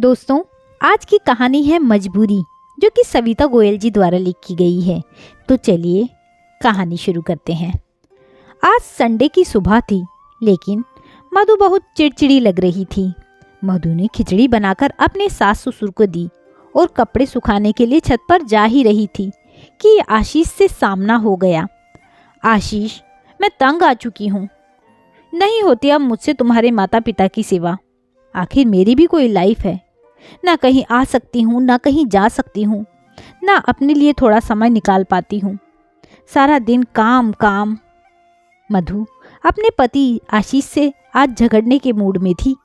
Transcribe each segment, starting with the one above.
दोस्तों, आज की कहानी है मजबूरी, जो कि सविता गोयल जी द्वारा लिखी गई है। तो चलिए कहानी शुरू करते हैं। आज संडे की सुबह थी, लेकिन मधु बहुत चिड़चिड़ी लग रही थी। मधु ने खिचड़ी बनाकर अपने सास ससुर को दी और कपड़े सुखाने के लिए छत पर जा ही रही थी कि आशीष से सामना हो गया। आशीष, मैं तंग आ चुकी हूँ। नहीं होती अब मुझसे तुम्हारे माता पिता की सेवा। आखिर मेरी भी कोई लाइफ है। ना कहीं आ सकती हूँ, ना कहीं जा सकती हूँ, ना अपने लिए थोड़ा समय निकाल पाती हूँ। सारा दिन काम काम। मधु अपने पति आशीष से आज झगड़ने के मूड में थी।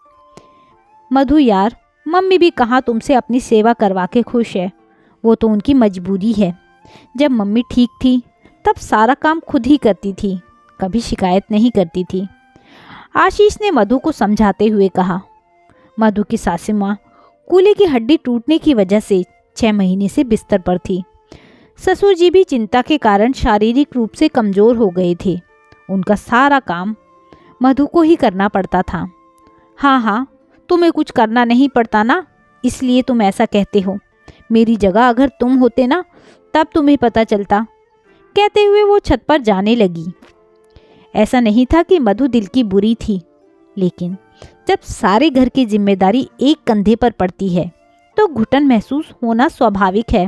मधु यार, मम्मी भी कहाँ तुमसे अपनी सेवा करवा के खुश है। वो तो उनकी मजबूरी है। जब मम्मी ठीक थी तब सारा काम खुद ही करती थी, कभी शिकायत नहीं करती थी। आशीष ने मधु को समझाते हुए कहा। मधु की सासू माँ कूल्हे की हड्डी टूटने की वजह से 6 महीने से बिस्तर पर थी। ससुर जी भी चिंता के कारण शारीरिक रूप से कमज़ोर हो गए थे। उनका सारा काम मधु को ही करना पड़ता था। हाँ, तुम्हें कुछ करना नहीं पड़ता ना, इसलिए तुम ऐसा कहते हो। मेरी जगह अगर तुम होते ना, तब तुम्हें पता चलता। कहते हुए वो छत पर जाने लगी। ऐसा नहीं था कि मधु दिल की बुरी थी, लेकिन जब सारे घर की जिम्मेदारी एक कंधे पर पड़ती है तो घुटन महसूस होना स्वाभाविक है।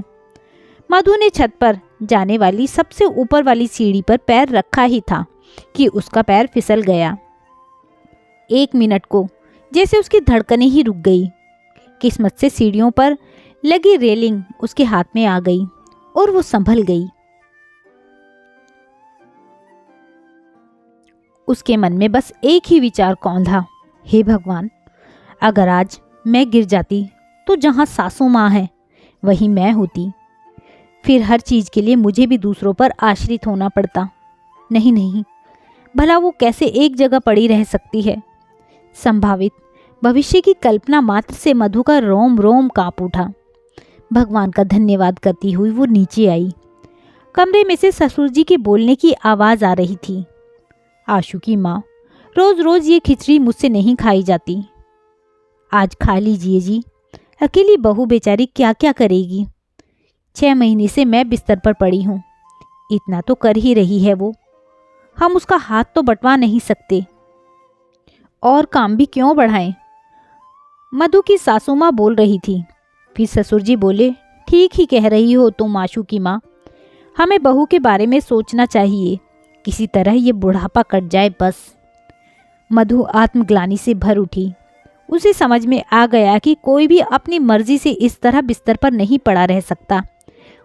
मधु ने छत पर जाने वाली सबसे ऊपर वाली सीढ़ी पर पैर रखा ही था कि उसका पैर फिसल गया। 1 मिनट को जैसे उसकी धड़कनें ही रुक गई। किस्मत से सीढ़ियों पर लगी रेलिंग उसके हाथ में आ गई और वो संभल गई। उसके मन में बस एक ही विचार कौंधा, हे भगवान, अगर आज मैं गिर जाती तो जहाँ सासू माँ है वहीं मैं होती। फिर हर चीज़ के लिए मुझे भी दूसरों पर आश्रित होना पड़ता। नहीं, भला वो कैसे एक जगह पड़ी रह सकती है। संभावित भविष्य की कल्पना मात्र से मधु का रोम रोम कांप उठा। भगवान का धन्यवाद करती हुई वो नीचे आई। कमरे में से ससुर जी के बोलने की आवाज़ आ रही थी। आशु की माँ, रोज़ रोज़ ये खिचड़ी मुझसे नहीं खाई जाती। आज खा लीजिए जी। अकेली बहू बेचारी क्या क्या करेगी। 6 महीने से मैं बिस्तर पर पड़ी हूँ। इतना तो कर ही रही है वो। हम उसका हाथ तो बंटवा नहीं सकते, और काम भी क्यों बढ़ाएं। मधु की सासू माँ बोल रही थी। फिर ससुर जी बोले, ठीक ही कह रही हो तुम आशु की माँ। हमें बहू के बारे में सोचना चाहिए। किसी तरह ये बुढ़ापा कट जाए बस। मधु आत्मग्लानि से भर उठी। उसे समझ में आ गया कि कोई भी अपनी मर्जी से इस तरह बिस्तर पर नहीं पड़ा रह सकता।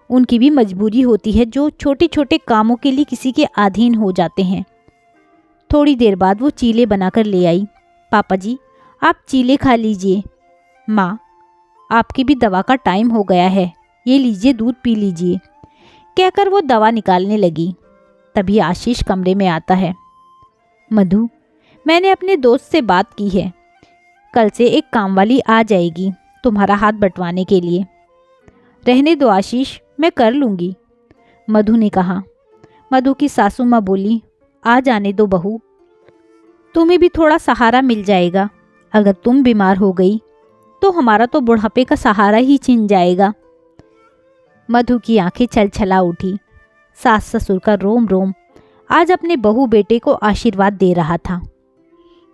उनकी भी मजबूरी होती है जो छोटे छोटे कामों के लिए किसी के अधीन हो जाते हैं। थोड़ी देर बाद वो चीले बनाकर ले आई। पापा जी, आप चीले खा लीजिए। माँ, आपकी भी दवा का टाइम हो गया है, ये लीजिए, दूध पी लीजिए, कहकर वो दवा निकालने लगी। तभी आशीष कमरे में आता है। मधु, मैंने अपने दोस्त से बात की है। कल से एक कामवाली आ जाएगी तुम्हारा हाथ बंटवाने के लिए। रहने दो आशीष, मैं कर लूँगी, मधु ने कहा। मधु की सासू माँ बोली, आ जाने दो बहू, तुम्हें भी थोड़ा सहारा मिल जाएगा। अगर तुम बीमार हो गई तो हमारा तो बुढ़ापे का सहारा ही छिन जाएगा। मधु की आंखें छलछला उठी। सास ससुर का रोम रोम आज अपने बहू बेटे को आशीर्वाद दे रहा था।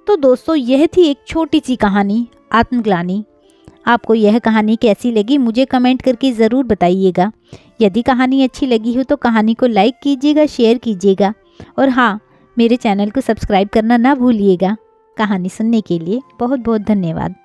तो दोस्तों, यह थी एक छोटी सी कहानी, आत्मग्लानि। आपको यह कहानी कैसी लगी मुझे कमेंट करके ज़रूर बताइएगा। यदि कहानी अच्छी लगी हो तो कहानी को लाइक कीजिएगा, शेयर कीजिएगा, और हाँ, मेरे चैनल को सब्सक्राइब करना ना भूलिएगा। कहानी सुनने के लिए बहुत बहुत धन्यवाद।